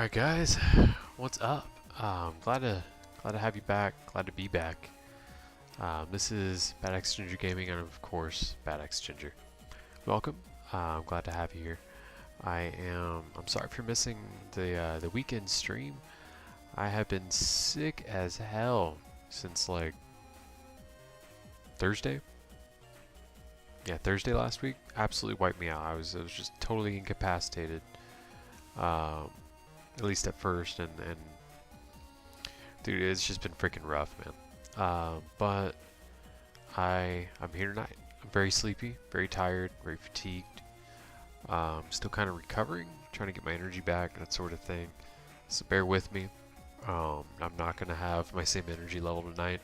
Alright guys, what's up? Glad to have you back, glad to be back. This is Bad X Ginger Gaming and of course Bad X Ginger. Welcome, I'm glad to have you here. I'm sorry if you're missing the weekend stream. I have been sick as hell since like Thursday. Yeah, Thursday last week. Absolutely wiped me out. I was just totally incapacitated. At least at first, and dude, it's just been freaking rough, man. But I'm here tonight. I'm very sleepy, very tired, very fatigued. Still kind of recovering, trying to get my energy back, that sort of thing. So bear with me. I'm not gonna have my same energy level tonight,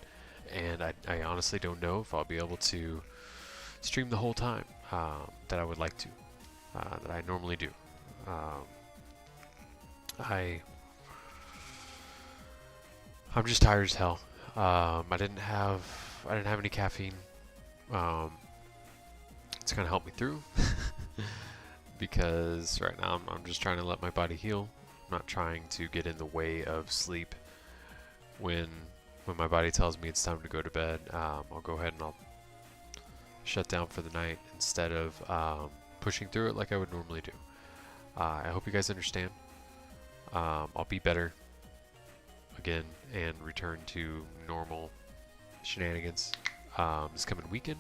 and I honestly don't know if I'll be able to stream the whole time that I would like to, that I normally do. I'm just tired as hell. I didn't have any caffeine. It's kind of helped me through because right now I'm just trying to let my body heal. I'm not trying to get in the way of sleep. When my body tells me it's time to go to bed, I'll go ahead and I'll shut down for the night instead of pushing through it like I would normally do. I hope you guys understand. I'll be better again and return to normal shenanigans this coming weekend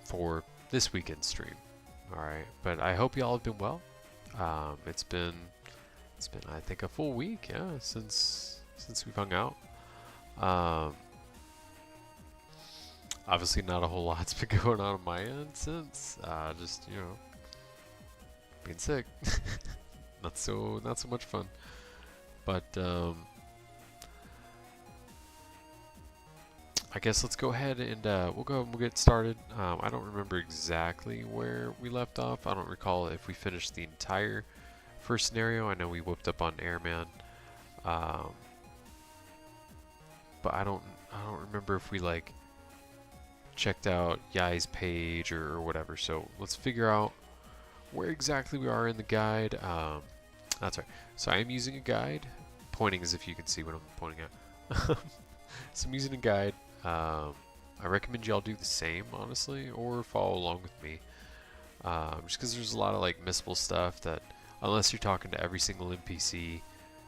for this weekend stream. Alright, but I hope y'all have been well. It's been I think a full week, yeah, since we've hung out. Obviously not a whole lot's been going on my end since just, you know, being sick. not so much fun. But I guess let's go ahead and we'll get started. I don't remember exactly where we left off. I don't recall if we finished the entire first scenario. I know we whooped up on Airman, but I don't remember if we like checked out Yai's page or whatever. So let's figure out where exactly we are in the guide. That's right. So I am using a guide, pointing as if you can see what I'm pointing at. So I'm using a guide. I recommend y'all do the same, honestly, or follow along with me. Just because there's a lot of like missable stuff that, unless you're talking to every single NPC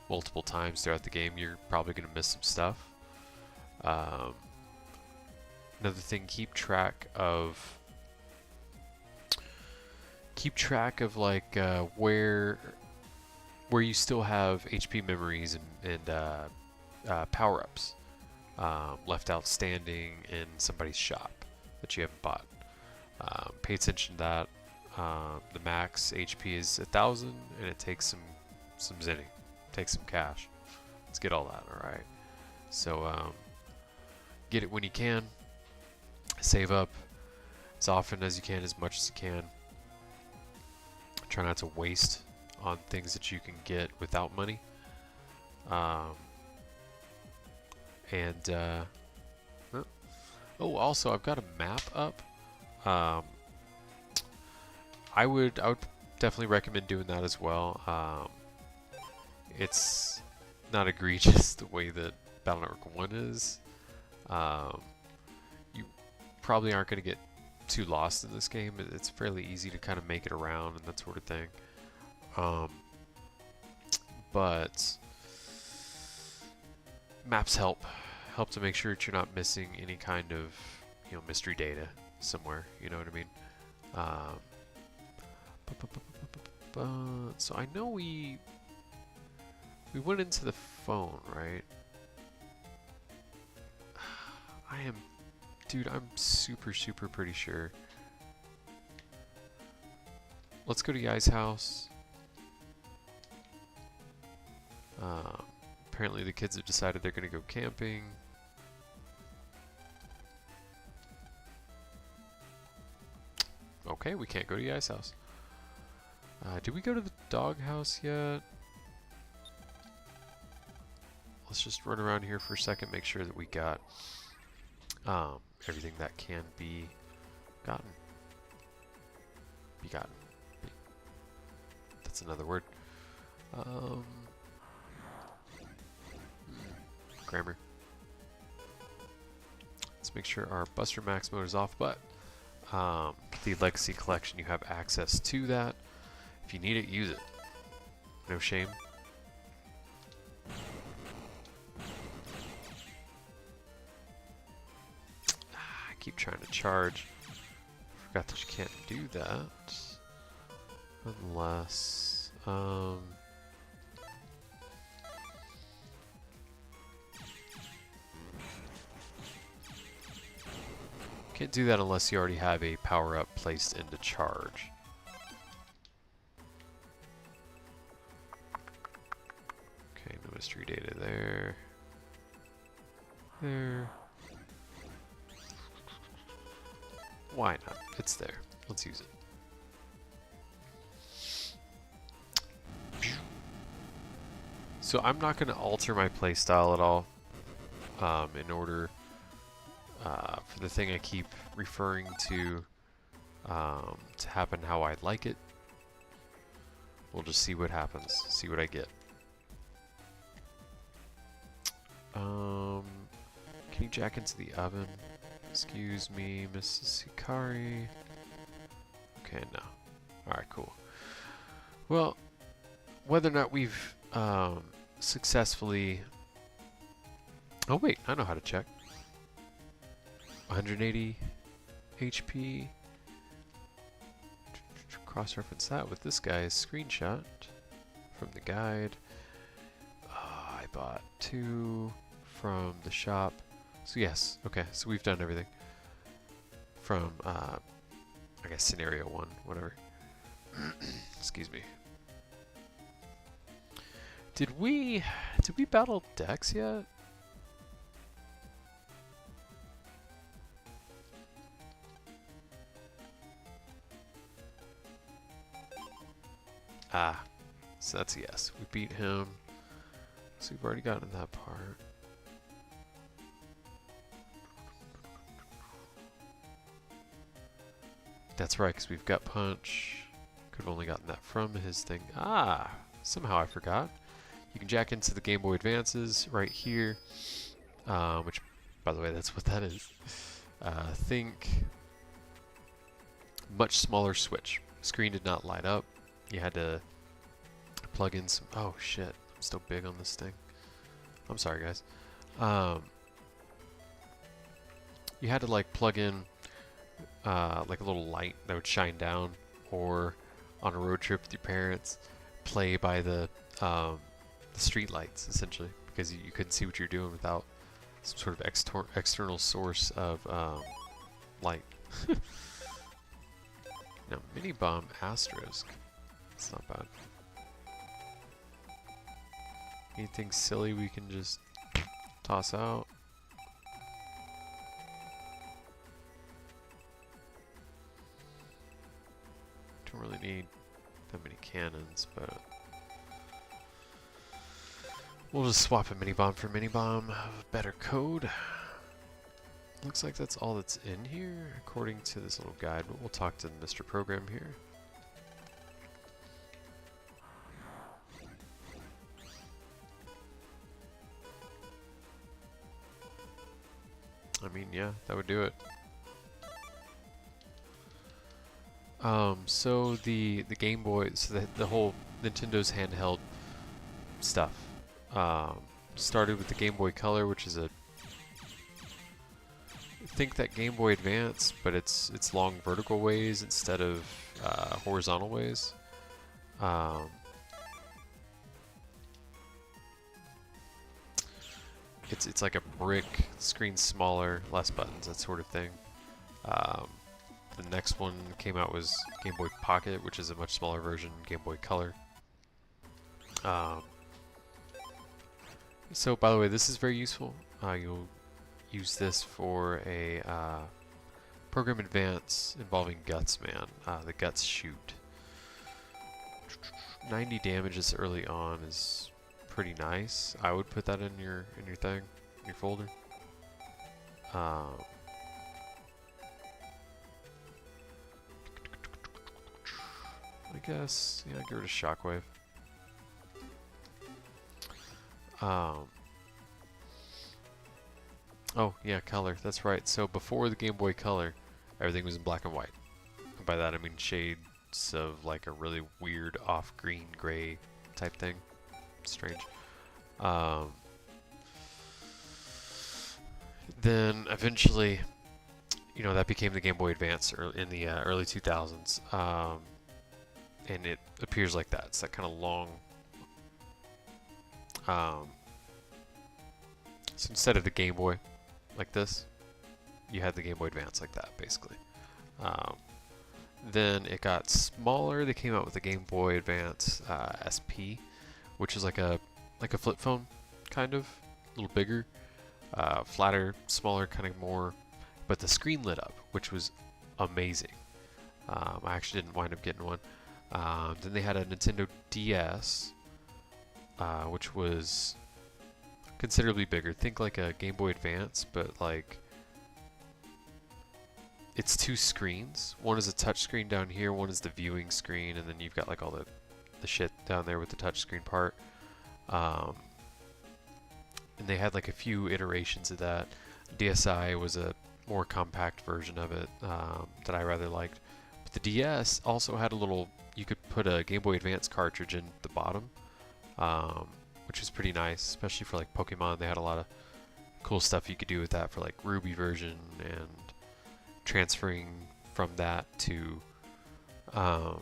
multiple times throughout the game, you're probably gonna miss some stuff. Another thing, keep track of like where you still have HP memories and power-ups left outstanding in somebody's shop that you haven't bought. Pay attention to that. The max HP is 1,000, and it takes some zinning, takes some cash. Let's get all that. All right. So get it when you can. Save up as often as you can, as much as you can. Try not to waste on things that you can get without money. Oh, also I've got a map up. I would definitely recommend doing that as well. It's not egregious the way that Battle Network 1 is. You probably aren't going to get too lost in this game. It's fairly easy to kind of make it around and that sort of thing. But maps help to make sure that you're not missing any kind of, you know, mystery data somewhere. You know what I mean? So I know we went into the phone, right? Dude, I'm super pretty sure. Let's go to Yai's house. Apparently the kids have decided they're gonna go camping. Okay, we can't go to Yai's house. Did we go to the dog house yet? Let's just run around here for a second, make sure that we got everything that can be gotten. That's another word. Um, Grammar. Let's make sure our Buster Max mode is off, but the Legacy Collection, you have access to that. If you need it, use it. No shame. I keep trying to charge. Forgot that you can't do that. Unless... can't do that unless you already have a power-up placed into charge. Okay, no mystery data there. There. Why not? It's there. Let's use it. So I'm not going to alter my playstyle at all in order for the thing I keep referring to happen how I'd like it. We'll just see what happens, see what I get. Can you jack into the oven? Excuse me, Mrs. Hikari. Okay, no. Alright, cool. Well, whether or not we've successfully... Oh wait, I know how to check. 180 HP. Cross-reference that with this guy's screenshot from the guide. I bought 2 from the shop. So yes, okay, so we've done everything. From, I guess scenario 1, whatever. Excuse me. Did we battle Dex yet? Ah, so that's a yes. We beat him. So we've already gotten that part. That's right, because we've got Punch. Could have only gotten that from his thing. Ah, somehow I forgot. You can jack into the Game Boy Advances right here, which, by the way, that's what that is. Think much smaller switch. Screen did not light up. You had to plug in some... Oh, shit. I'm still big on this thing. I'm sorry, guys. You had to, like, plug in like a little light that would shine down, or on a road trip with your parents, play by the street lights, essentially, because you couldn't see what you're doing without some sort of external source of light. Now, Mini Bomb Asterisk. It's not bad. Anything silly we can just toss out? Don't really need that many cannons, but we'll just swap a Mini Bomb for Mini Bomb. Better code. Looks like that's all that's in here, according to this little guide, but we'll talk to Mr. Program here. I mean, yeah, that would do it. So the Game Boy, so the whole Nintendo's handheld stuff started with the Game Boy Color, which is a... Think that Game Boy Advance, but it's long vertical ways instead of horizontal ways. It's like a brick, screen smaller, less buttons, that sort of thing. The next one came out was Game Boy Pocket, which is a much smaller version, Game Boy Color. So, by the way, this is very useful. You'll use this for a program advance involving Guts Man, the Guts shoot. 90 damage this early on is pretty nice. I would put that in your thing, in your folder. I guess, yeah, get rid of Shockwave. Um, oh yeah, color. That's right. So before the Game Boy Color, everything was in black and white. And by that I mean shades of like a really weird off-green gray type thing. Strange. Um, then eventually, you know, that became the Game Boy Advance in the early 2000s. And it appears like that. It's that kind of long. So instead of the Game Boy like this, you had the Game Boy Advance like that, basically. Then it got smaller. They came out with the Game Boy Advance SP, which is like a flip phone, kind of, a little bigger, flatter, smaller, kind of more. But the screen lit up, which was amazing. I actually didn't wind up getting one. Then they had a Nintendo DS, which was considerably bigger. Think like a Game Boy Advance, but like it's two screens. One is a touch screen down here, one is the viewing screen, and then you've got like all the shit down there with the touch screen part. And they had like a few iterations of that. DSi was a more compact version of it that I rather liked. But the DS also had a little, you could put a Game Boy Advance cartridge in the bottom, which was pretty nice, especially for like Pokemon. They had a lot of cool stuff you could do with that for like Ruby version and transferring from that to the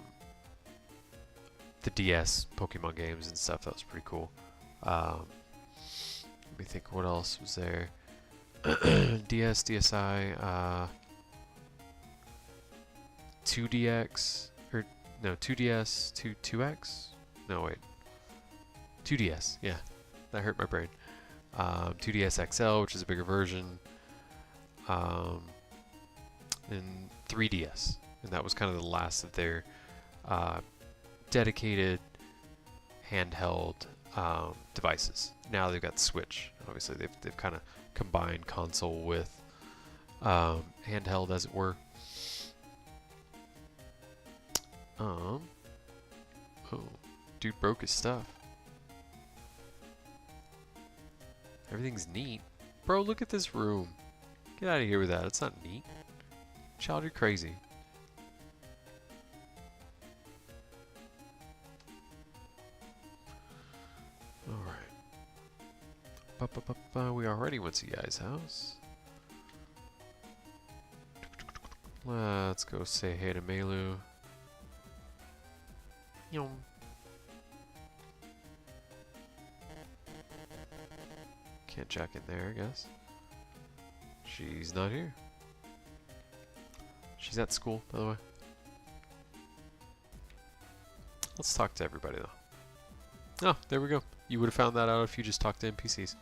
DS Pokemon games and stuff. That was pretty cool. Let me think, what else was there? DS, DSi, 2DX, or no, 2DS, 2X? No, wait. 2DS, yeah. That hurt my brain. 2DS XL, which is a bigger version. And 3DS. And that was kind of the last of their dedicated handheld devices. Now they've got Switch. Obviously, they've kind of combined console with handheld, as it were. Oh, dude broke his stuff. Everything's neat. Bro, look at this room. Get out of here with that. It's not neat. Child, you're crazy. Alright. We already went to Yai's house. Let's go say hey to Melu. Yum. Can't jack in there, I guess. She's not here. She's at school, by the way. Let's talk to everybody, though. Oh, there we go. You would have found that out if you just talked to NPCs.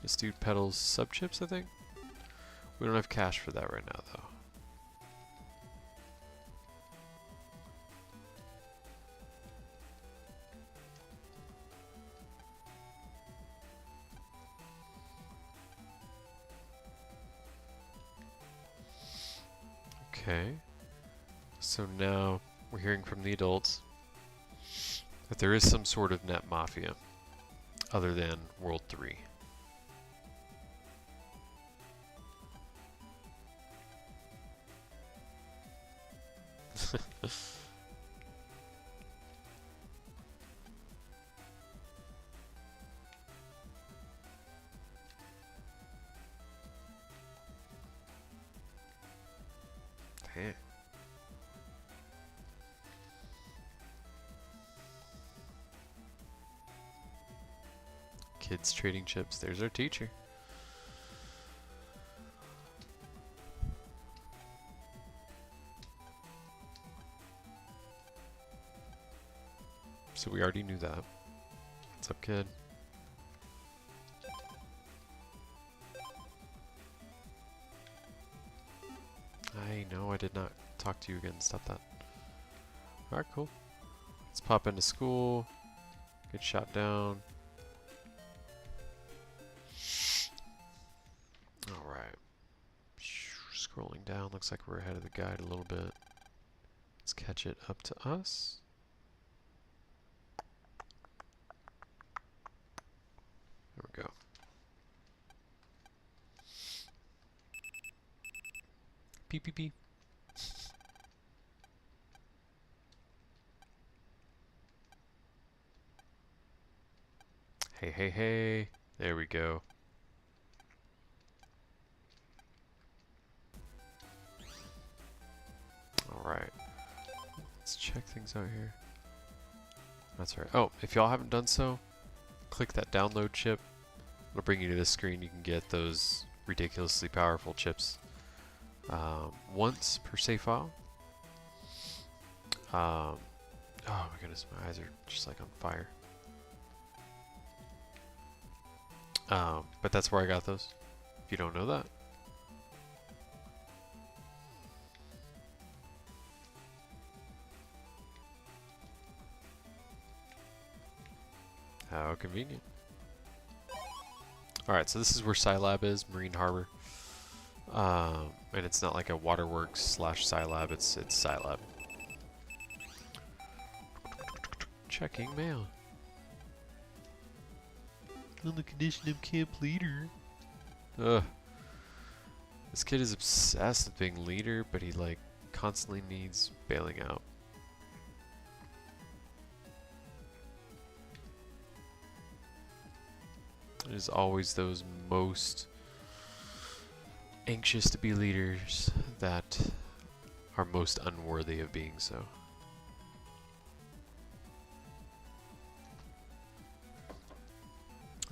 This dude peddles sub-chips, I think? We don't have cash for that right now, though. Okay. So now we're hearing from the adults that there is some sort of net mafia other than World 3. Damn. Kids trading chips. There's our teacher. So we already knew that. What's up, kid? I did not talk to you again. Stop that. Alright, cool. Let's pop into school. Get shot down. Alright. Scrolling down. Looks like we're ahead of the guide a little bit. Let's catch it up to us. Pee pee pee. Hey, hey, hey. There we go. Alright. Let's check things out here. That's right. Oh, if y'all haven't done so, click that download chip. It'll bring you to this screen. You can get those ridiculously powerful chips once per save file. Oh my goodness, my eyes are just like on fire. But that's where I got those, if you don't know that. How convenient. Alright, so this is where SciLab is, Marine Harbor. And it's not like a waterworks slash SciLab, it's SciLab. Checking mail. On the condition of camp leader. Ugh. This kid is obsessed with being leader, but he like constantly needs bailing out. It is always those most anxious to be leaders that are most unworthy of being so.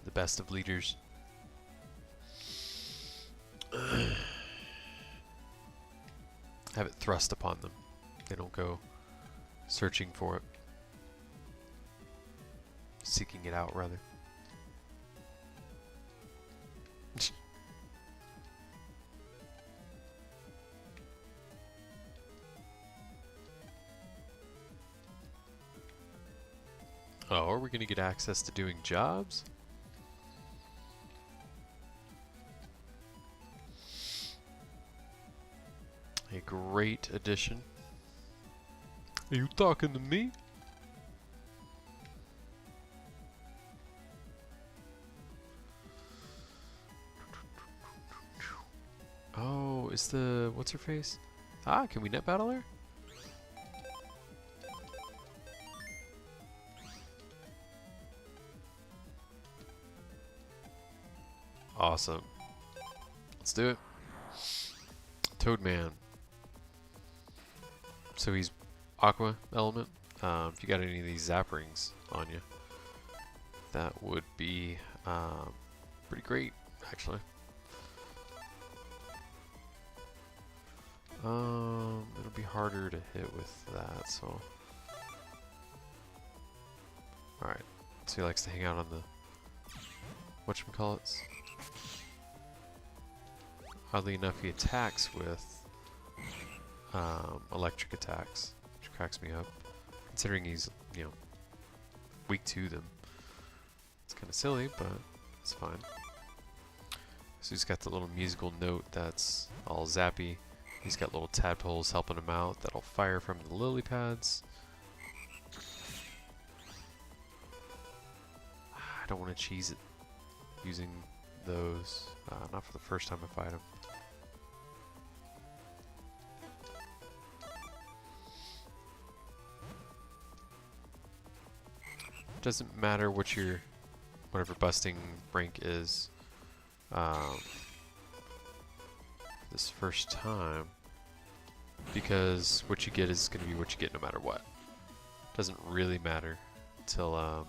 The best of leaders have it thrust upon them. They don't go searching for it. Seeking it out, rather. Oh, are we going to get access to doing jobs? A great addition. Are you talking to me? Oh, is the... what's her face? Ah, can we net battle her? Awesome. Let's do it. Toadman. So he's Aqua element. If you got any of these zap rings on you, that would be pretty great, actually. It'll be harder to hit with that, so. Alright, so he likes to hang out on the whatchamacallits. Oddly enough, he attacks with electric attacks, which cracks me up, considering he's, you know, weak to them. It's kind of silly, but it's fine. So he's got the little musical note that's all zappy. He's got little tadpoles helping him out that'll fire from the lily pads. I don't want to cheese it using those, not for the first time I fight him. Doesn't matter what your whatever busting rank is this first time, because what you get is going to be what you get no matter what. Doesn't really matter until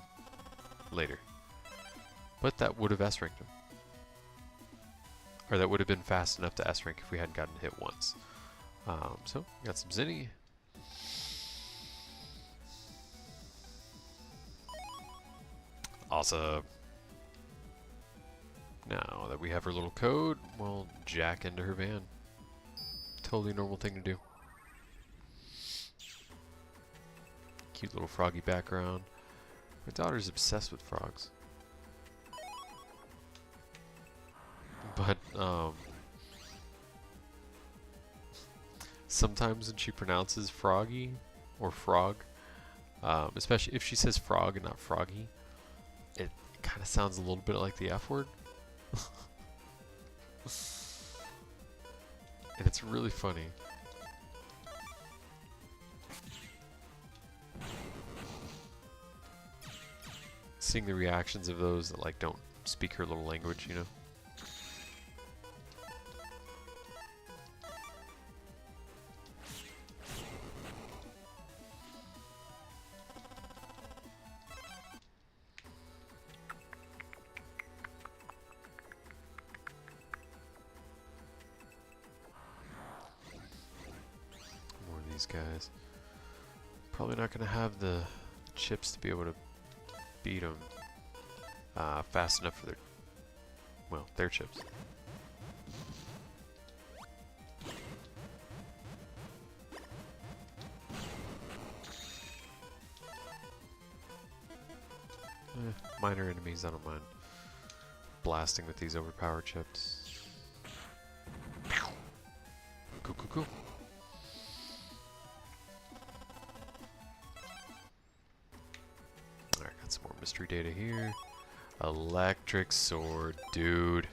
later. But that would have S-ranked him. Or that would have been fast enough to S-rank if we hadn't gotten hit once. So, got some Zinni. Awesome. Now that we have her little code, we'll jack into her van. Totally normal thing to do. Cute little froggy background. My daughter's obsessed with frogs. But, sometimes when she pronounces froggy, or frog, especially if she says frog and not froggy, it kind of sounds a little bit like the F word. And it's really funny. Seeing the reactions of those that like don't speak her little language, you know? More of these guys. Probably not going to have the chips to be able to beat them fast enough for their chips. Minor enemies, I don't mind blasting with these overpowered chips. Cool, cool, cool. Alright, got some more mystery data here. Electric sword, dude.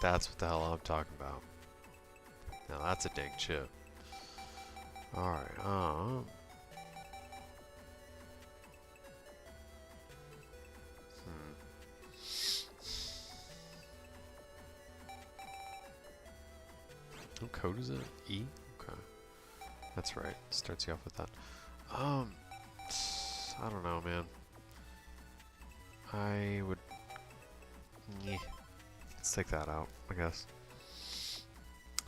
That's what the hell I'm talking about. Now that's a dang chip. Alright, What code is it? E? Okay. That's right. Starts you off with that. I don't know, man. I would... Yeah. Let's take that out, I guess.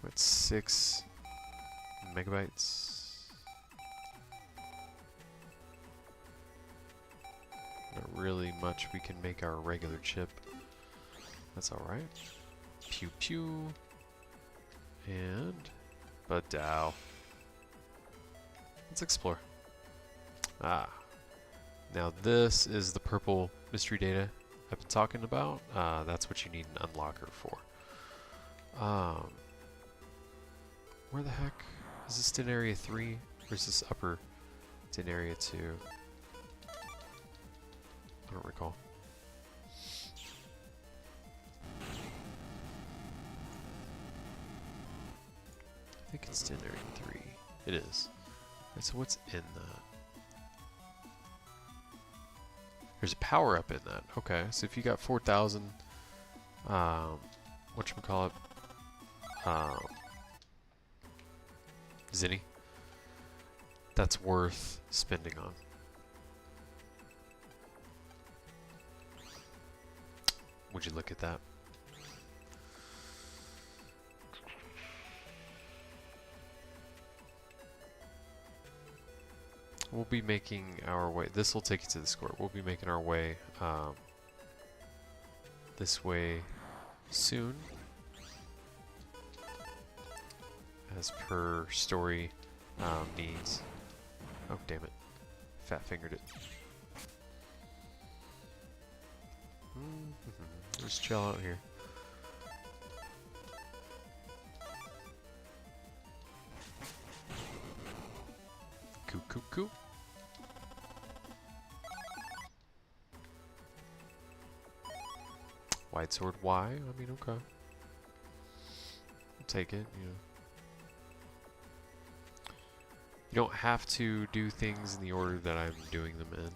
What, 6 megabytes? Not really much we can make our regular chip. That's alright. Pew pew. And Badow. Let's explore. Ah. Now this is the purple mystery data I've been talking about. That's what you need an unlocker for. Where the heck? Is this in area 3? Or is this upper? It's in area 2. I don't recall. I think it's in area 3. It is. Right, so what's in that? There's a power up in that. Okay, so if you got 4,000, whatchamacallit, Zinni, that's worth spending on. Would you look at that? We'll be making our way. This will take you to the square. We'll be making our way this way soon, as per story needs. Oh, damn it. Fat fingered it. Let's chill out here. Coo, coo, coo. Wide sword Y? I mean, okay. I'll take it, you know. You don't have to do things in the order that I'm doing them in.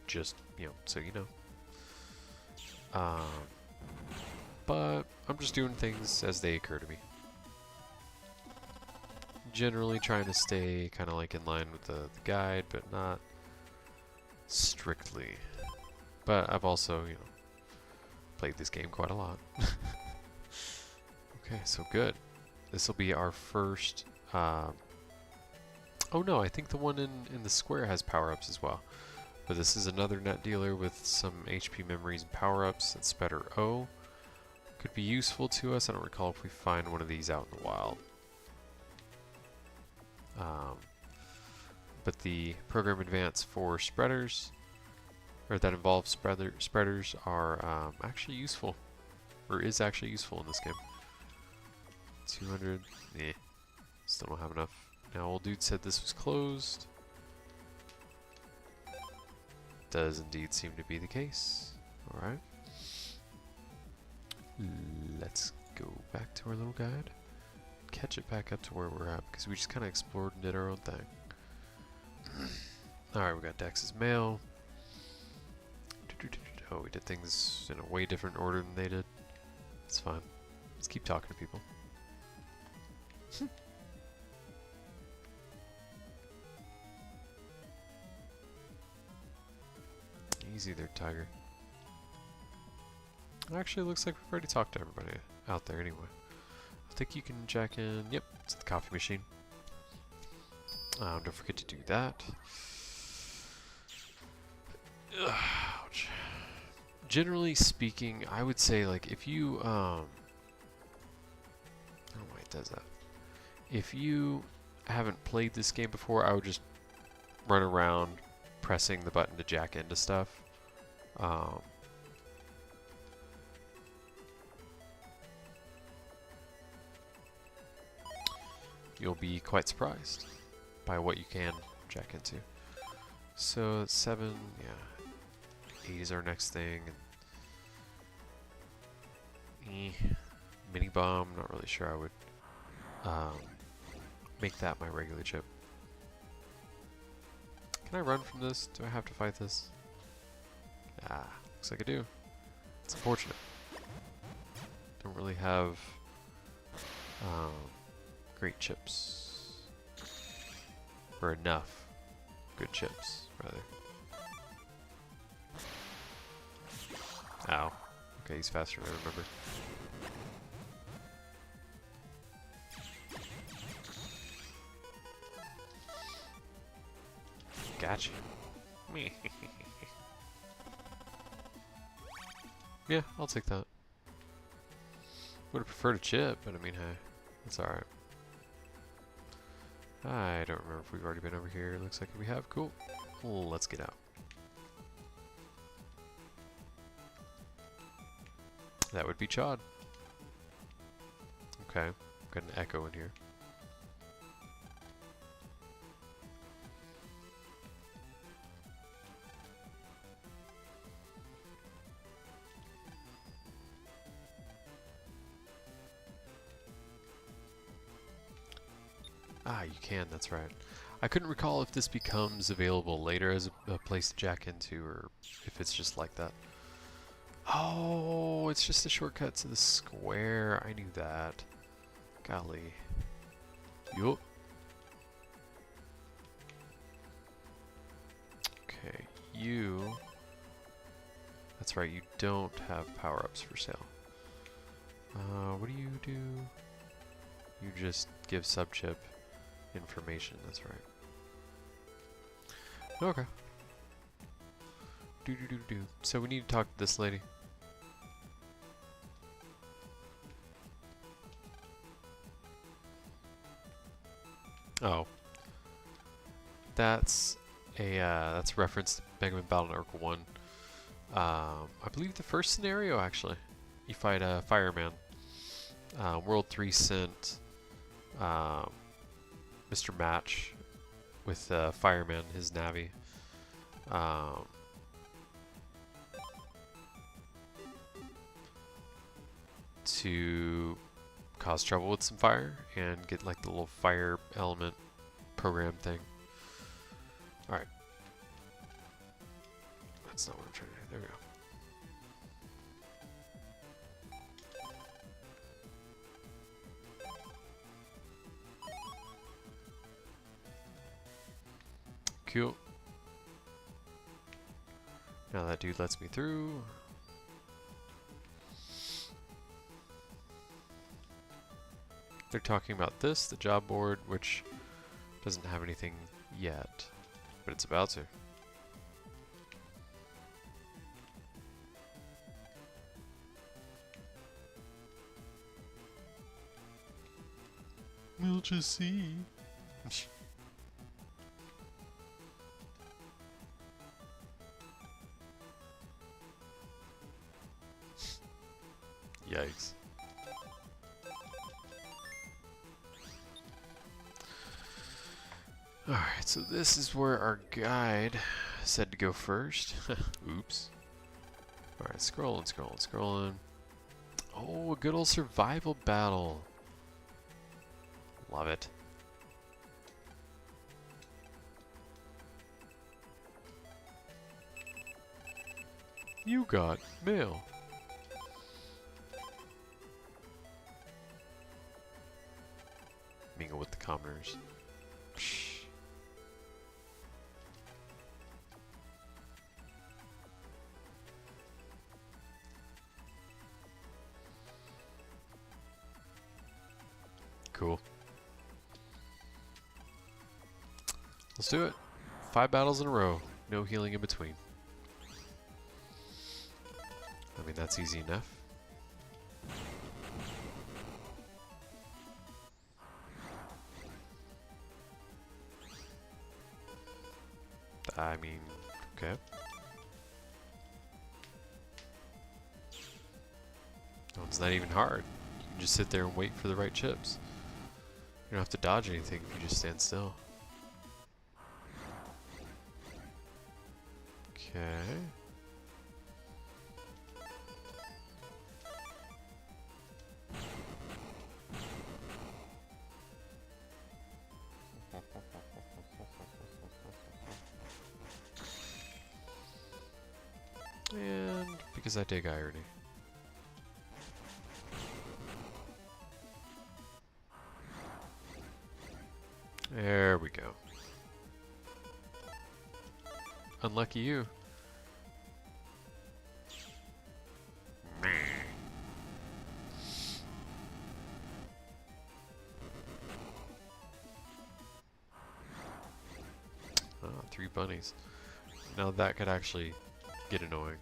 Just, you know, so you know. But I'm just doing things as they occur to me. Generally trying to stay kind of like in line with the guide, but not strictly. But I've also, you know, played this game quite a lot. Okay, so good. This will be our first... oh no, I think the one in the square has power-ups as well. But this is another net dealer with some HP memories and power-ups. It's better O. Could be useful to us. I don't recall if we find one of these out in the wild. But the program advance for spreaders, or that involves spreaders, are actually useful, or is actually useful in this game. 200, still don't have enough. Now, old dude said this was closed. Does indeed seem to be the case. Alright. let's go back to our little guide. Catch it back up to where we're at, because we just kind of explored and did our own thing. Alright, we got Dex's mail. Oh, we did things in a way different order than they did. It's fine. Let's keep talking to people. Easy there, Tiger. Actually, it looks like we've already talked to everybody out there anyway. I think you can jack in. Yep, it's the coffee machine. Don't forget to do that. Ouch. Generally speaking, I would say, like, if you I don't know why it does that. If you haven't played this game before, I would just run around pressing the button to jack into stuff. You'll be quite surprised by what you can jack into. So 7, yeah, 8 is our next thing. Mini bomb, not really sure I would make that my regular chip. Can I run from this? Do I have to fight this? Ah, looks like I do. It's unfortunate. Don't really have great chips. Or enough good chips, rather. Ow. Okay, he's faster than I remember. Gotcha. Me. Yeah, I'll take that. Would have preferred a chip, but I mean, hey, it's alright. I don't remember if we've already been over here. Looks like we have. Cool. Let's get out. That would be Chod. Okay, got an echo in here. Ah, you can, that's right. I couldn't recall if this becomes available later as a place to jack into, or if it's just like that. Oh, it's just a shortcut to the square. I knew that. Golly. Yup. Okay, you... That's right, you don't have power-ups for sale. What do? You just give sub-chip information, that's right. Okay. So we need to talk to this lady. Oh. That's a reference to Megaman Battle Network 1. I believe the first scenario, actually. You fight a fireman. World 3 sent Mr. Match with Fireman, his Navi. To cause trouble with some fire and get like the little fire element program thing. Alright. That's not what I'm trying to do. There we go. Cool. Now that dude lets me through. They're talking about this, the job board, which doesn't have anything yet, but it's about to. We'll just see. Yikes. Alright, so this is where our guide said to go first. Oops. Alright, scrolling. Oh, a good old survival battle. Love it. You got mail. Mingle with the commoners. Psh. Cool. Let's do it. 5 battles in a row. No healing in between. I mean, that's easy enough. I mean, okay. No, it's not even hard. You can just sit there and wait for the right chips. You don't have to dodge anything if you just stand still. Okay. And because I dig irony. There we go. Unlucky you. Ah, 3 bunnies. Now that could actually get annoying.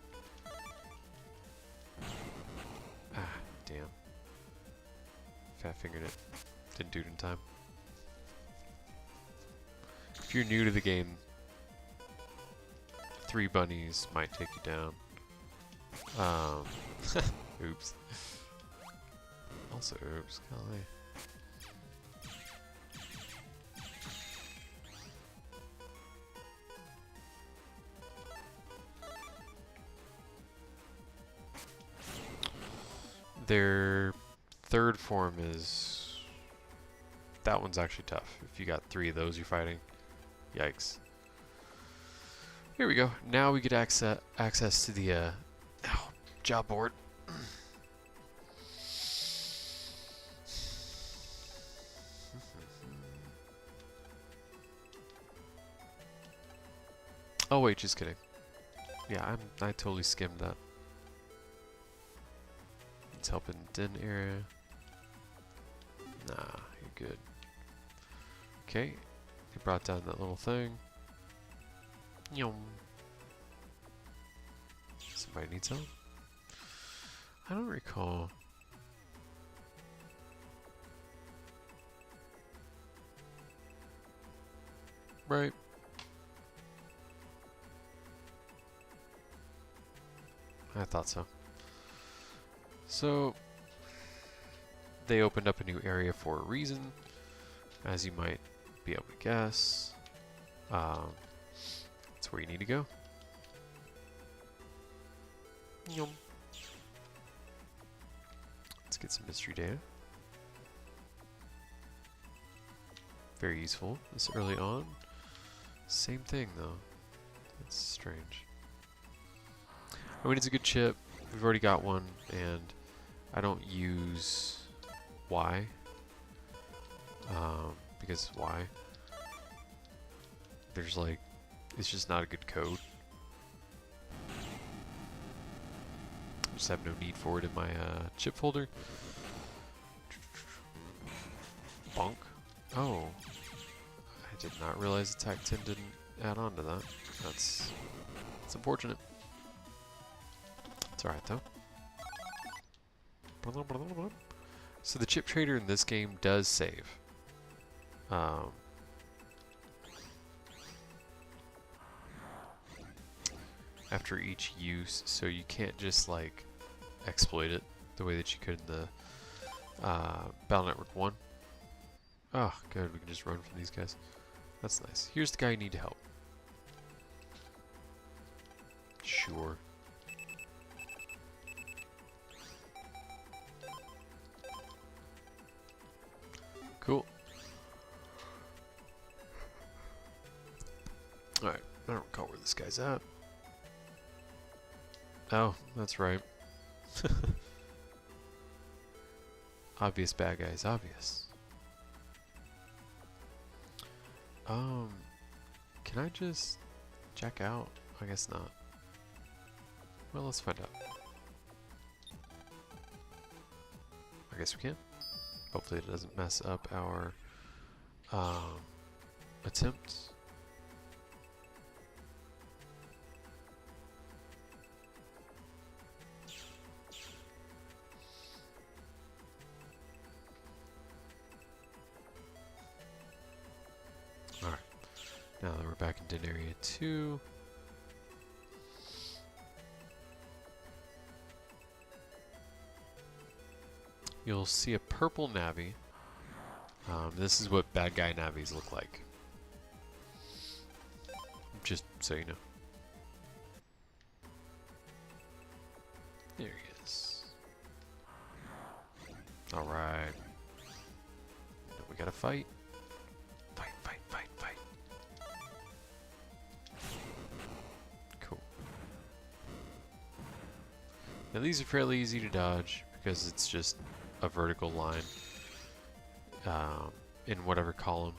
Ah, damn. Fat fingered it. Didn't do it in time. If you're new to the game, 3 bunnies might take you down. Oops. Also, oops, golly. Their third form is... that one's actually tough. If you got 3 of those you're fighting. Yikes. Here we go. Now we get access to the job board. Oh wait, just kidding. Yeah, I totally skimmed that. It's helping Den area. Nah, you're good. Okay, you brought down that little thing. Yum. Somebody needs help? I don't recall. Right. I thought so. So, they opened up a new area for a reason, as you might be able to guess. That's where you need to go. Yum. Let's get some mystery data. Very useful this early on. Same thing though. That's strange. I mean, it's a good chip. We've already got one, and I don't use Y. Because why? There's like, it's just not a good code. I just have no need for it in my chip folder. Bonk. Oh. I did not realize Attack 10 didn't add on to that. That's unfortunate. It's alright though. So the chip trader in this game does save. After each use, so you can't just like exploit it the way that you could in the Battle Network 1. Oh, good, we can just run from these guys. That's nice. Here's the guy you need to help. Sure. I don't recall where this guy's at. Oh, that's right. Obvious bad guys, obvious. Can I just check out? I guess not. Well, let's find out. I guess we can. Hopefully it doesn't mess up our attempts. Alright. Now that we're back in Den Area 2. You'll see a purple navy. This is what bad guy navies look like. Just so you know. There he is. Alright. We gotta fight. Fight, fight, fight, fight. Cool. Now these are fairly easy to dodge because it's just a vertical line in whatever column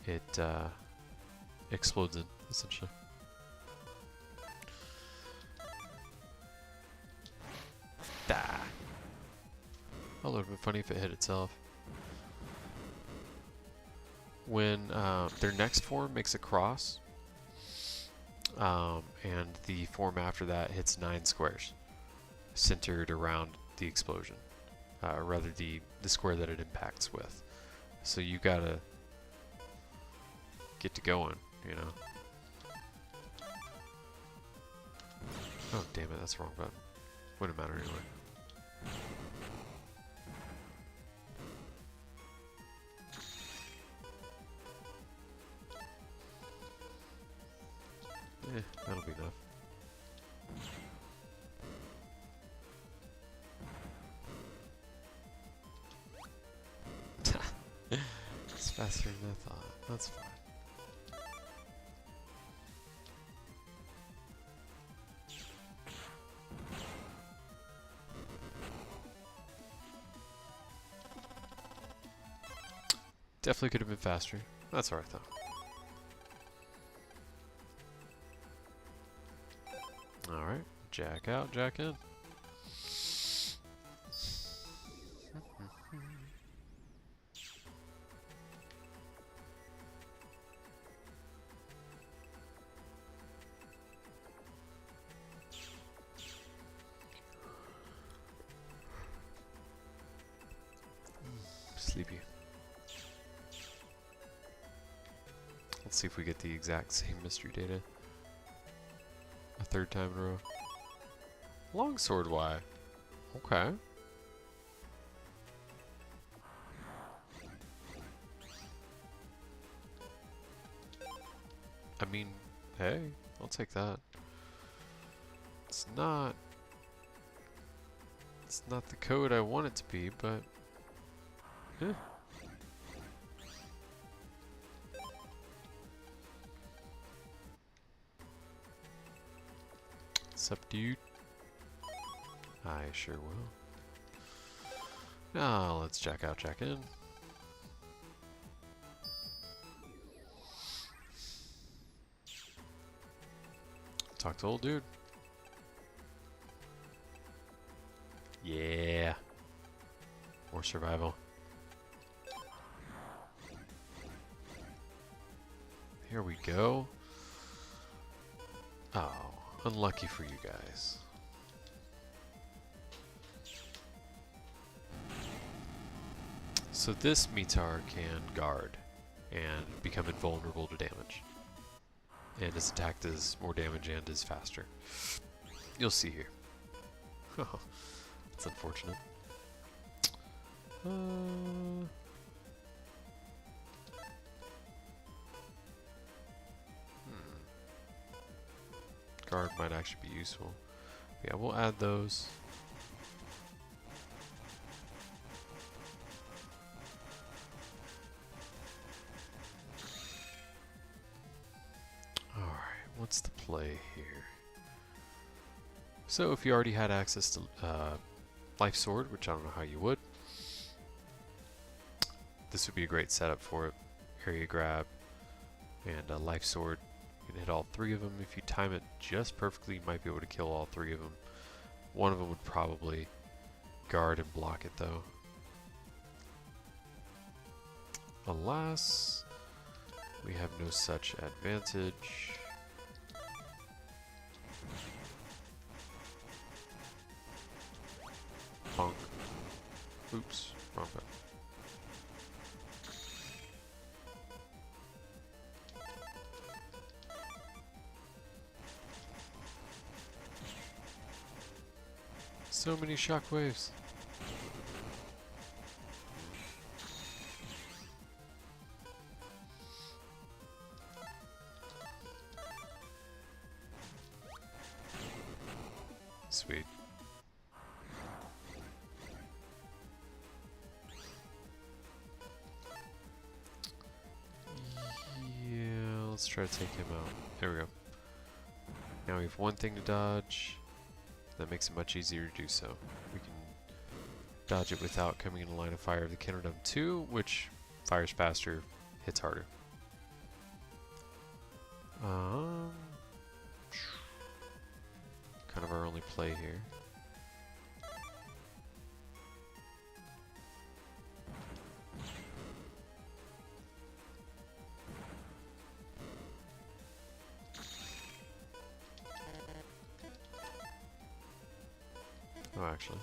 it explodes in, essentially. Da. A little bit funny if it hit itself. When their next form makes a cross, and the form after that hits 9 squares centered around the explosion, or rather the square that it impacts with. So you gotta get to going, you know. Oh damn it, that's the wrong button. Wouldn't matter anyway. That'll be enough. It's faster than I thought. That's fine. Definitely could have been faster. That's alright though. Alright, jack out, jack in. Sleepy. Let's see if we get the exact same mystery data. A third time in a row. Longsword Y. Okay. I mean, hey, I'll take that. It's not the code I want it to be, but yeah. Sup, dude? I sure will. Now let's jack out, jack in. Talk to old dude. Yeah. More survival. Here we go. Oh, unlucky for you guys. So this Mitar can guard and become invulnerable to damage. And his attack does more damage and is faster. You'll see here. Oh, that's unfortunate. Guard might actually be useful. Yeah, we'll add those. play here. So if you already had access to Life Sword, which I don't know how you would, this would be a great setup for it. Area grab and a Life Sword. You can hit all three of them. If you time it just perfectly, you might be able to kill all three of them. One of them would probably guard and block it though. Alas, we have no such advantage. Bonk. Oops, wrong button. So many shockwaves. Sweet. Yeah, let's try to take him out. There we go. Now we have one thing to dodge. That makes it much easier to do so. We can dodge it without coming in the line of fire of the Kingdom 2, which fires faster, hits harder. Kind of our only play here. Oh, actually.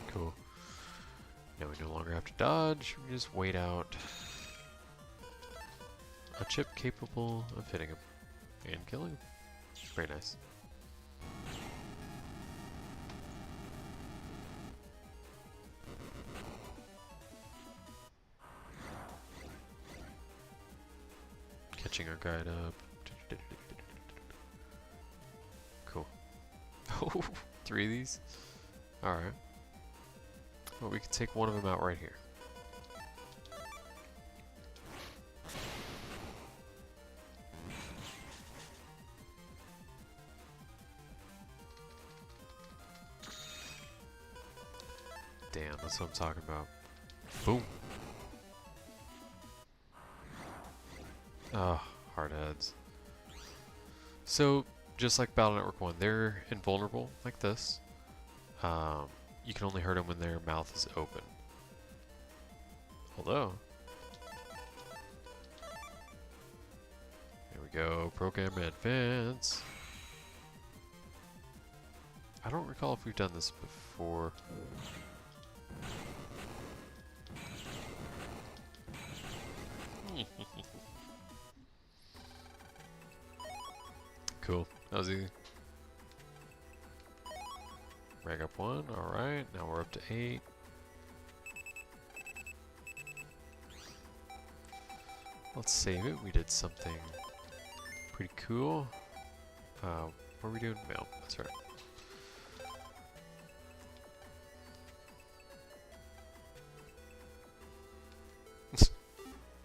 Cool. Now we no longer have to dodge, we just wait out a chip capable of hitting him and killing him. Very nice. Catching our guide up. Cool. Oh, 3 of these? Alright. Well, we can take one of them out right here. Damn, that's what I'm talking about. Boom! Ah, hard heads. So, just like Battle Network 1, they're invulnerable, like this. You can only hurt them when their mouth is open. Although... Here we go, Program Advance. I don't recall if we've done this before. Cool, that was easy. Rag up 1, alright, now we're up to 8. Let's save it, we did something pretty cool. What are we doing? Mail, that's right.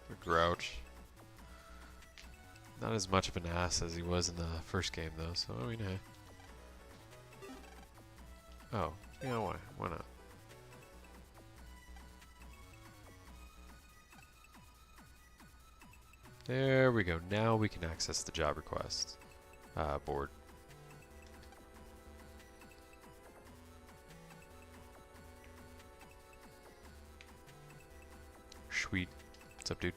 A grouch. Not as much of an ass as he was in the first game though, so I mean, hey. Oh, yeah, why? Why not? There we go. Now we can access the job request board. Sweet. What's up, dude?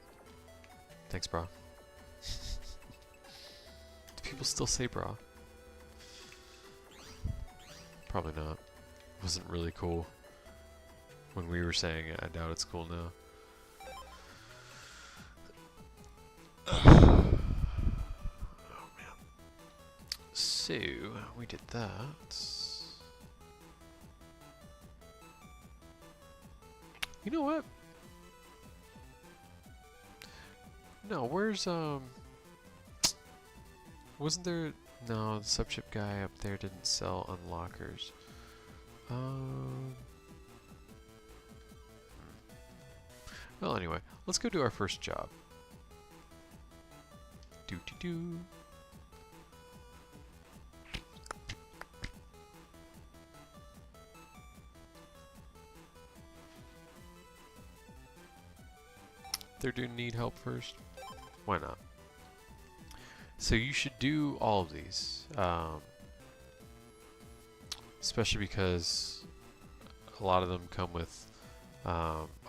Thanks, bro. Do people still say bra? Probably not. Wasn't really cool when we were saying it. I doubt it's cool now. Oh man. So we did that. You know what? No, where's wasn't there? No, the subchip guy up there didn't sell unlockers. Well, anyway, let's go do our first job. Do. They're doing need help first. Why not? So you should do all of these, especially because a lot of them come with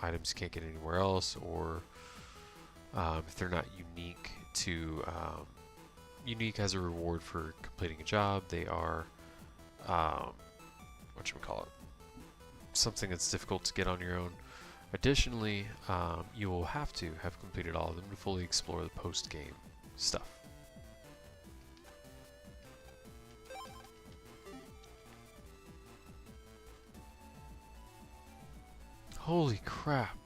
items you can't get anywhere else, or if they're not unique to unique as a reward for completing a job, they are whatchamacallit, something that's difficult to get on your own. Additionally, you will have to have completed all of them to fully explore the post-game stuff. Holy crap.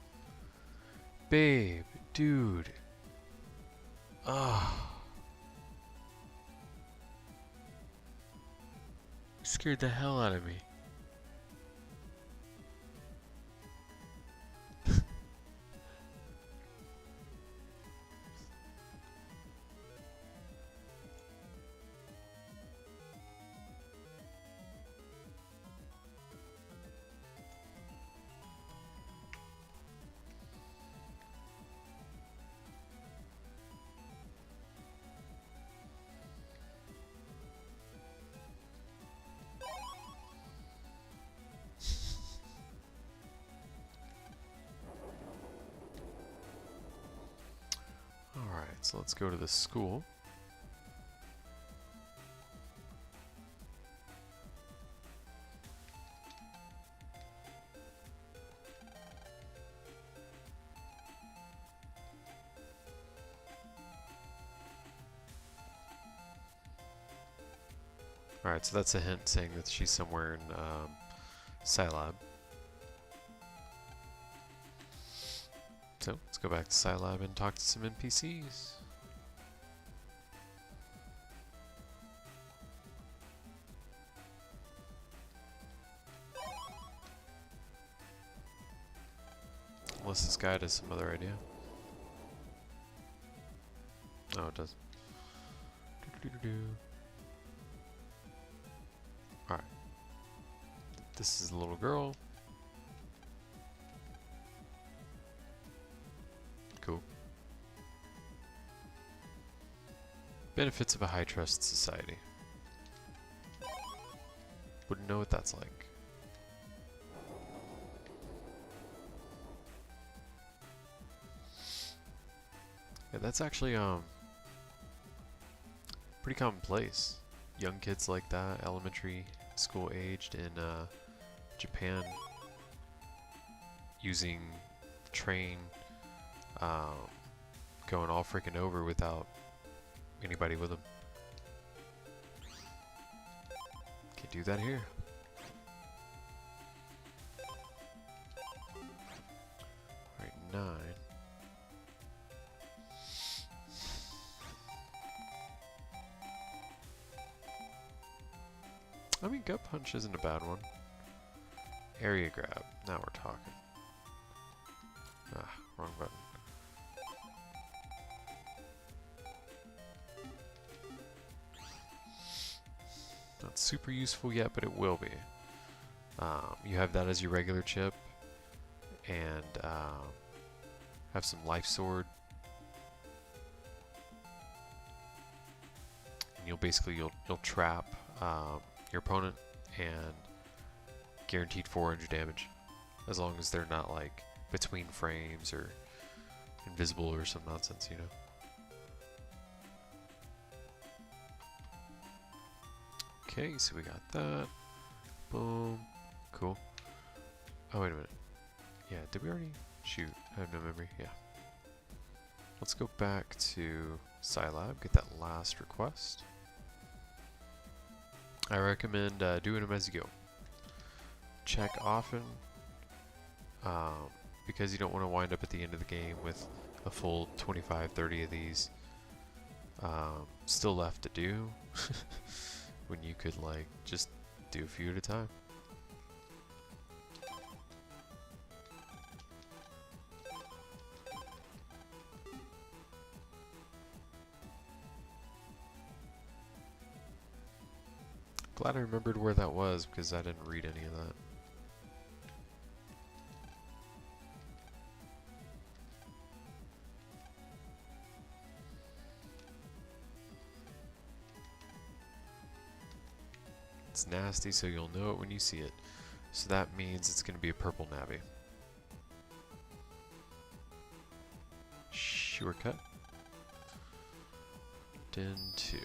Babe, dude. Scared the hell out of me. Alright, so let's go to the school. Alright, so that's a hint saying that she's somewhere in SciLab. So let's go back to SciLab and talk to some NPCs. Unless this guy has some other idea. Oh, it does. Alright. This is the little girl. Cool. Benefits of a high trust society. Wouldn't know what that's like. Yeah, that's actually pretty commonplace. Young kids like that, elementary school aged in Japan, using the train, going all freaking over without anybody with them. Can't do that here. Alright, 9. I mean, gut punch isn't a bad one. Area grab. Now we're talking. Ah, wrong button. Not super useful yet, but it will be. You have that as your regular chip, and have some life sword. And you'll basically you'll trap your opponent and guaranteed 400 damage, as long as they're not like between frames or invisible or some nonsense, you know. Okay, so we got that. Boom. Cool. Oh, wait a minute. Yeah, did we already shoot? I have no memory. Yeah. Let's go back to SciLab, get that last request. I recommend doing them as you go. Check often, because you don't want to wind up at the end of the game with a full 25, 30 of these still left to do, when you could like just do a few at a time. Glad I remembered where that was because I didn't read any of that. It's nasty, so you'll know it when you see it. So that means it's going to be a purple nabby. Shortcut. Den 2.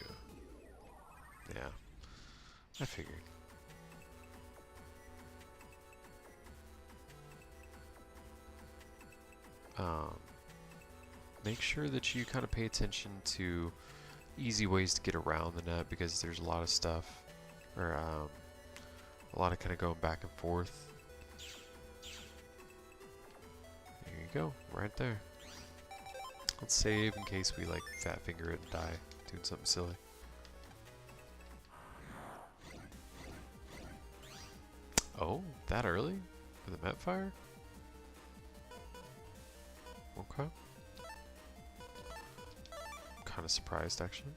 Yeah, I figured. Make sure that you kind of pay attention to easy ways to get around the net because there's a lot of stuff, or a lot of kind of going back and forth. There you go, right there. Let's save in case we like fat finger it and die doing something silly. Oh, that early? For the Met Fire? Okay. Kind of surprised actually.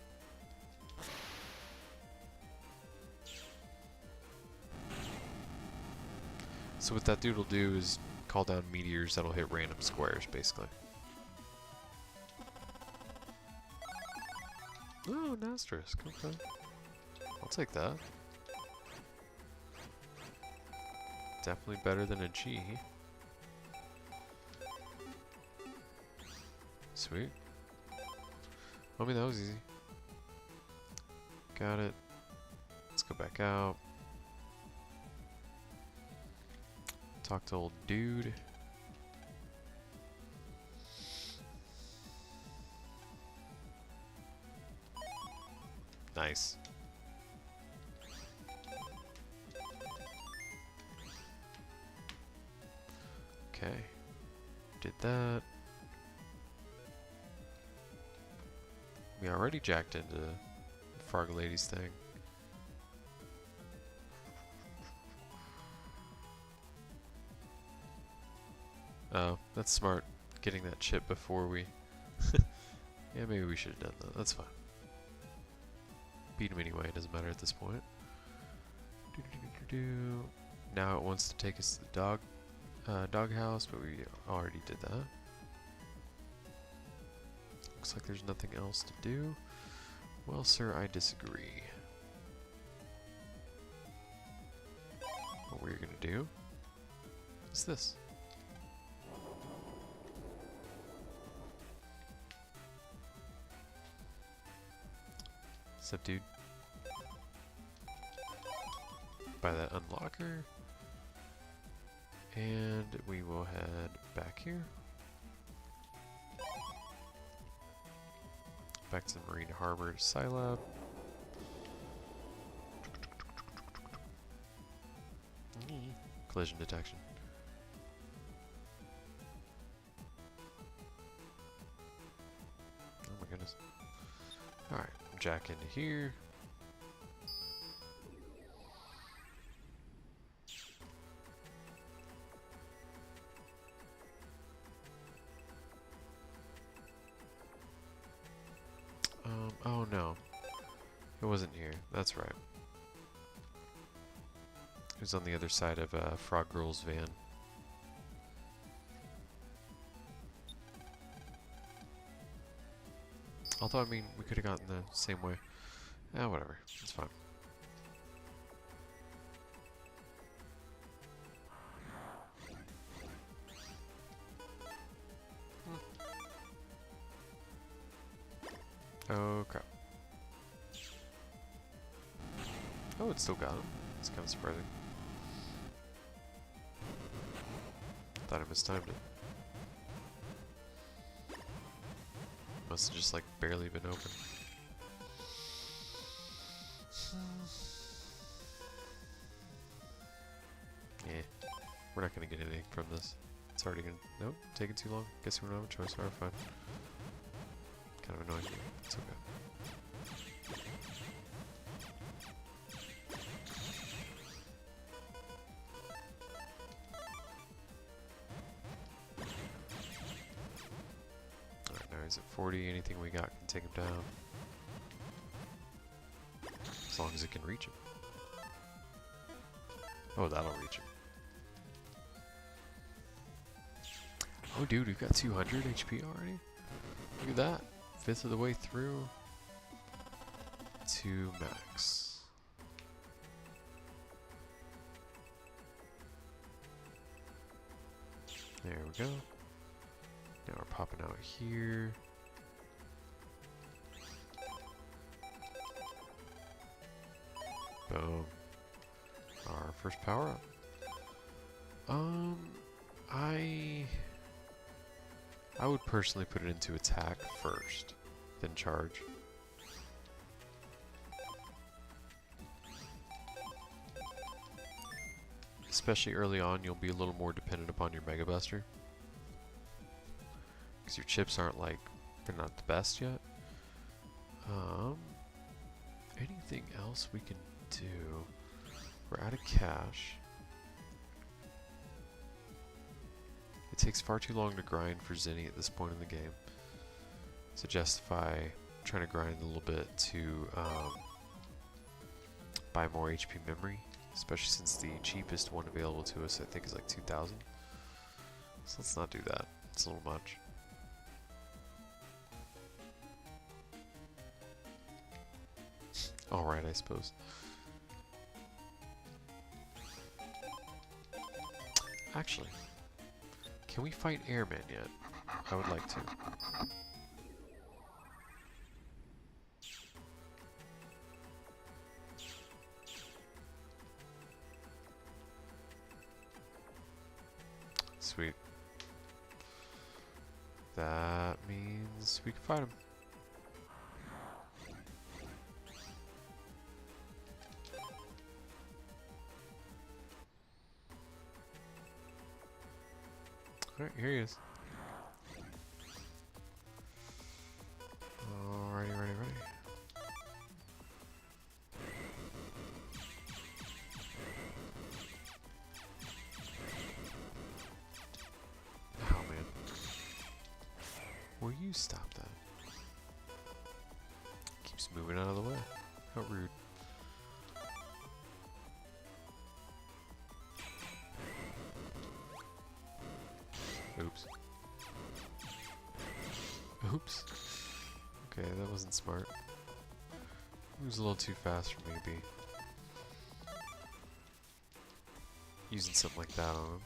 So what that dude will do is call down meteors that'll hit random squares, basically. Oh, an asterisk. Okay. I'll take that. Definitely better than a G. Sweet. I mean, that was easy. Got it. Let's go back out. Talk to old dude. Nice. Okay. Did that. We already jacked into Frog Lady's thing. Oh, that's smart. Getting that chip before we... Yeah, maybe we should have done that. That's fine. Beat him anyway, it doesn't matter at this point. Now it wants to take us to the doghouse, but we already did that. Looks like there's nothing else to do. Well, sir, I disagree. What we're gonna do is this. What's up, dude? Buy that unlocker. And we will head back here. Back to the Marine Harbor to SciLab. Collision detection. Oh my goodness. Alright, jack into here. Oh no. It wasn't here. That's right. It was on the other side of Frog Girl's van. Although, I mean, we could have gotten the same way. Whatever. It's fine. Oh, crap. Oh, it still got him. It's kind of surprising. Thought I mistimed it. Must have just, like, barely been open. Yeah. We're not going to get anything from this. It's already going to... Nope. Taking too long. Guess we don't have a choice. Alright, fine. Kind of annoying. It's okay. Alright, now he's at 40. Anything we got can take him down. As long as it can reach him. Oh, that'll reach him. Oh, dude, we've got 200 HP already? Look at that. Fifth of the way through to max. There we go. Now we're popping out here. Boom. Our first power up. I would personally put it into attack first, then charge. Especially early on, you'll be a little more dependent upon your Mega Buster. Because your chips aren't like, they're not the best yet. Anything else we can do? We're out of cash. It takes far too long to grind for Zinni at this point in the game. So justify trying to grind a little bit to buy more HP memory, especially since the cheapest one available to us I think is like 2,000. So let's not do that. It's a little much. Alright, I suppose. Actually, can we fight Airman yet? I would like to. Sweet. That means we can fight him. Alright, here he is. Alrighty, ready. Oh man. Will you stop that? Keeps moving out of the way. How rude. Oops. Oops. Okay, that wasn't smart. It was a little too fast for me to be using something like that on him.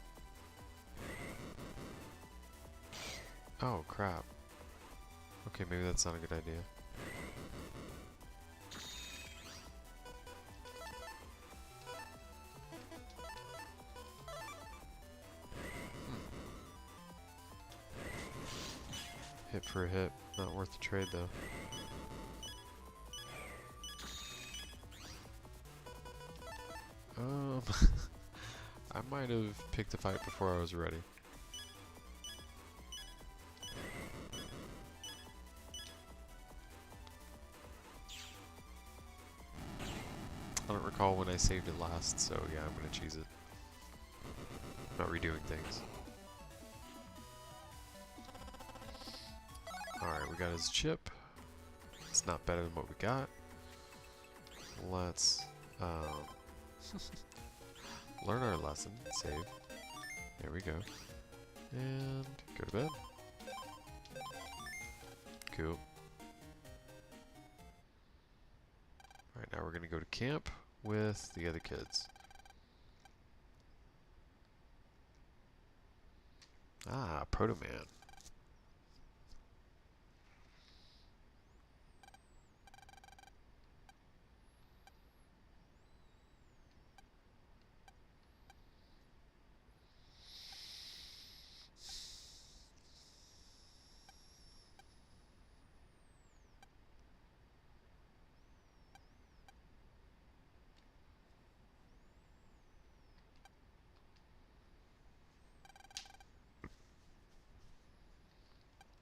Oh, crap. Okay, maybe that's not a good idea. Hit for a hit. Not worth the trade, though. I might have picked a fight before I was ready. I don't recall when I saved it last, so yeah, I'm gonna cheese it. Not redoing things. Alright, we got his chip. It's not better than what we got. Let's learn our lesson. Save. There we go. And go to bed. Cool. Alright, now we're going to go to camp with the other kids. Ah, Toadman.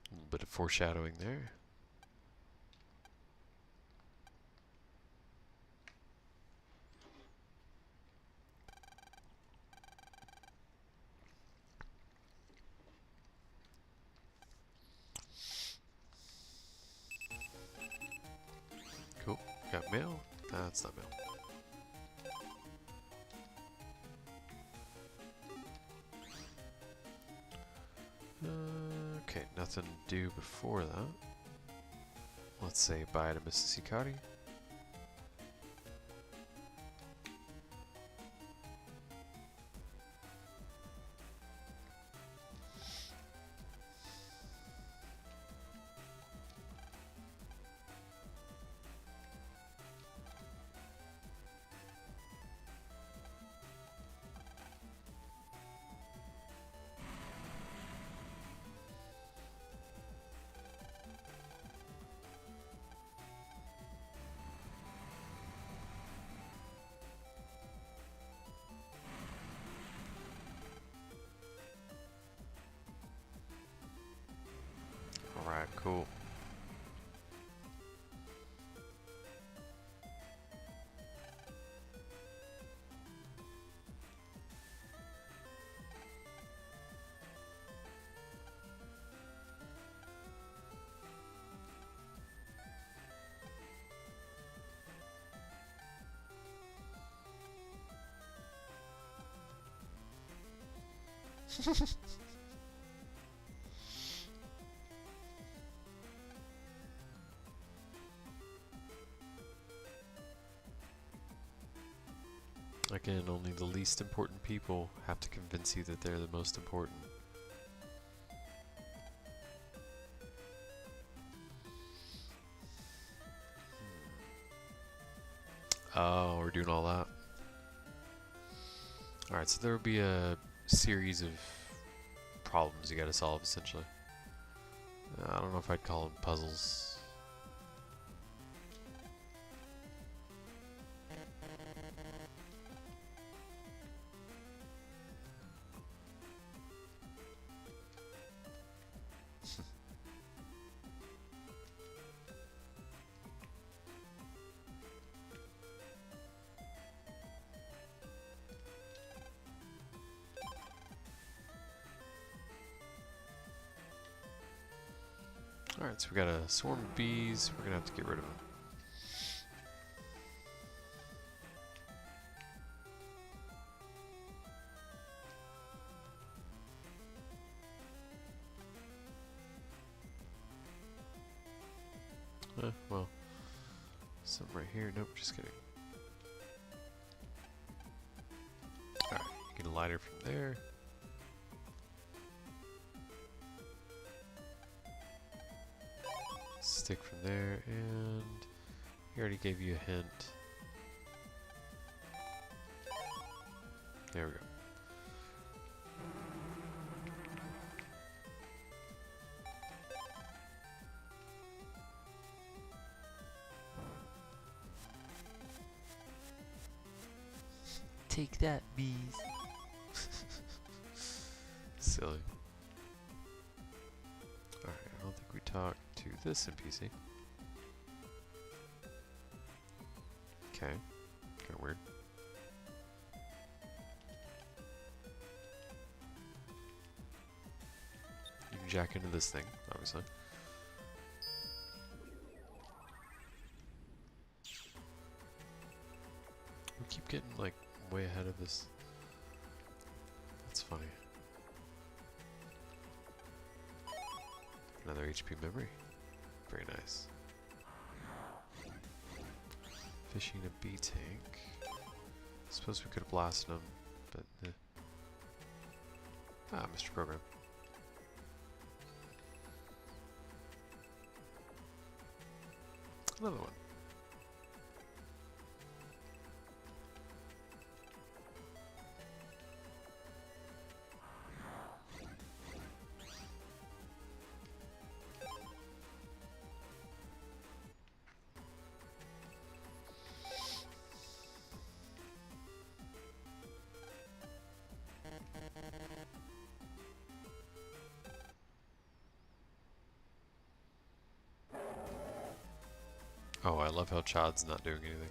A little bit of foreshadowing there. Cool. Got mail? That's not mail. Okay, nothing to do before that. Let's say bye to Mrs. Hikari. Alright, cool. Again, only the least important people have to convince you that they're the most important. Oh, we're doing all that. Alright, so there will be a series of problems you gotta solve, essentially. I don't know if I'd call them puzzles. Alright, so we got a swarm of bees. We're gonna have to get rid of them. Well, some right here. Nope, just kidding. Alright, get a lighter from there. Stick from there, and he already gave you a hint. There we go. Take that, bees. Silly. Alright, I don't think we talked to this NPC. Okay, kinda weird. You can jack into this thing, obviously. We keep getting like way ahead of this. That's funny. Another HP memory. Very nice. Fishing a bee tank. Suppose we could have blasted him, but Ah, Mr. Program. Another one. Oh, I love how Chod's not doing anything.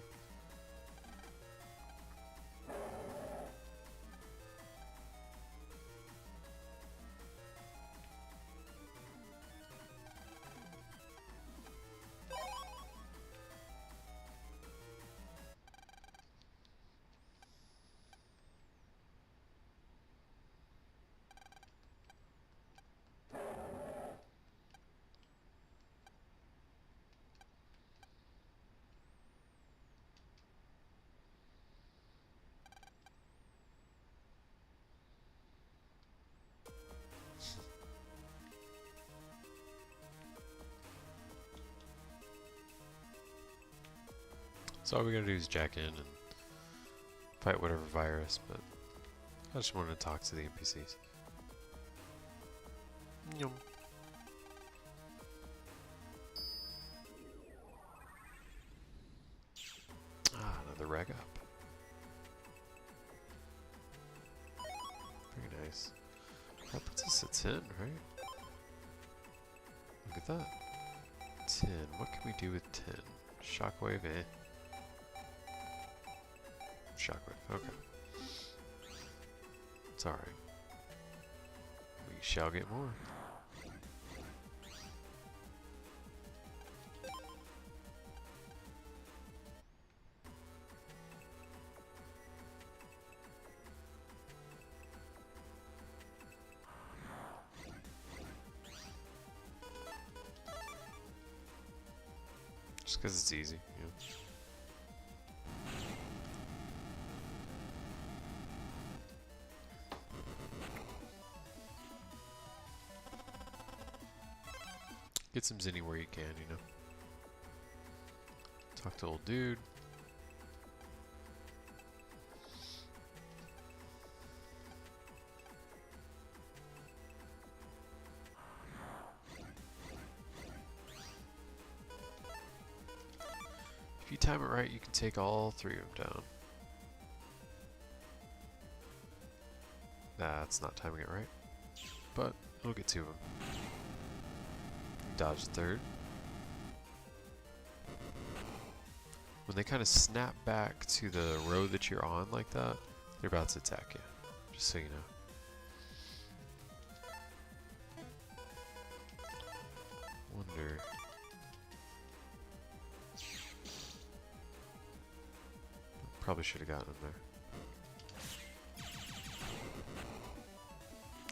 So all we gotta do is jack in and fight whatever virus, but I just wanted to talk to the NPCs. Yum. Ah, another reg up. Very nice. That puts us at 10, right? Look at that. 10. What can we do with 10? Shockwave, eh? Shockwave, okay. It's alright. We shall get more. Just because it's easy, yeah. Get some zinni where you can, you know. Talk to old dude. If you time it right, you can take all three of them down. That's not timing it right, but it'll get two of them. Dodge third. When they kind of snap back to the road that you're on like that, they're about to attack you. Just so you know. Wonder. Probably should have gotten him there.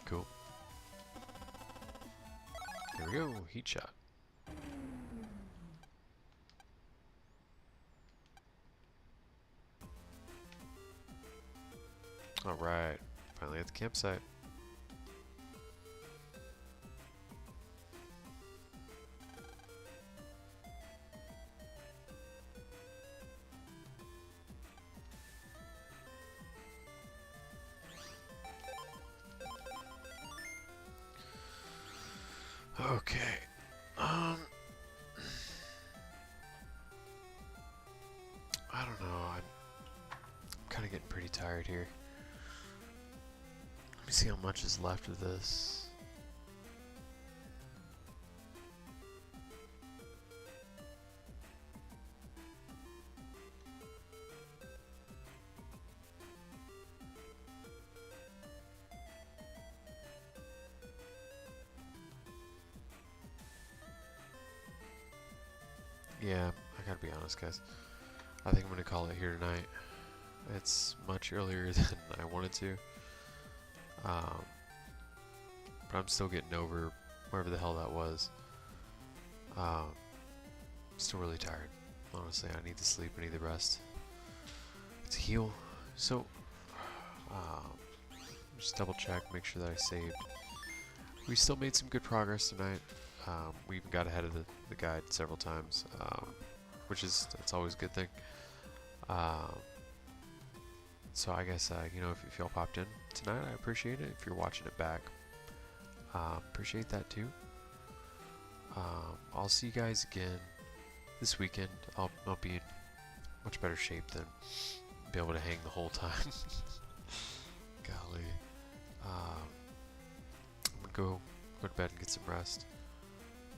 Cool. Here we go, heat shot. Alright, finally at the campsite. Okay. I don't know. I'm kind of getting pretty tired here. Let me see how much is left of this. Yeah, I gotta be honest, guys. I think I'm gonna call it here tonight. It's much earlier than I wanted to. But I'm still getting over wherever the hell that was. Still really tired. Honestly, I need to sleep, I need the rest. To heal. So, just double check, make sure that I saved. We still made some good progress tonight. We even got ahead of the guide several times, which is, that's always a good thing. So I guess, you know, if y'all popped in tonight, I appreciate it. If you're watching it back, appreciate that too. I'll see you guys again this weekend. I'll be in much better shape than be able to hang the whole time. Golly. I'm gonna go to bed and get some rest.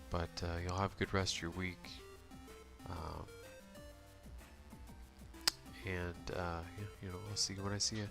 But you'll have a good rest of your week. And yeah, you know, I'll see you when I see you.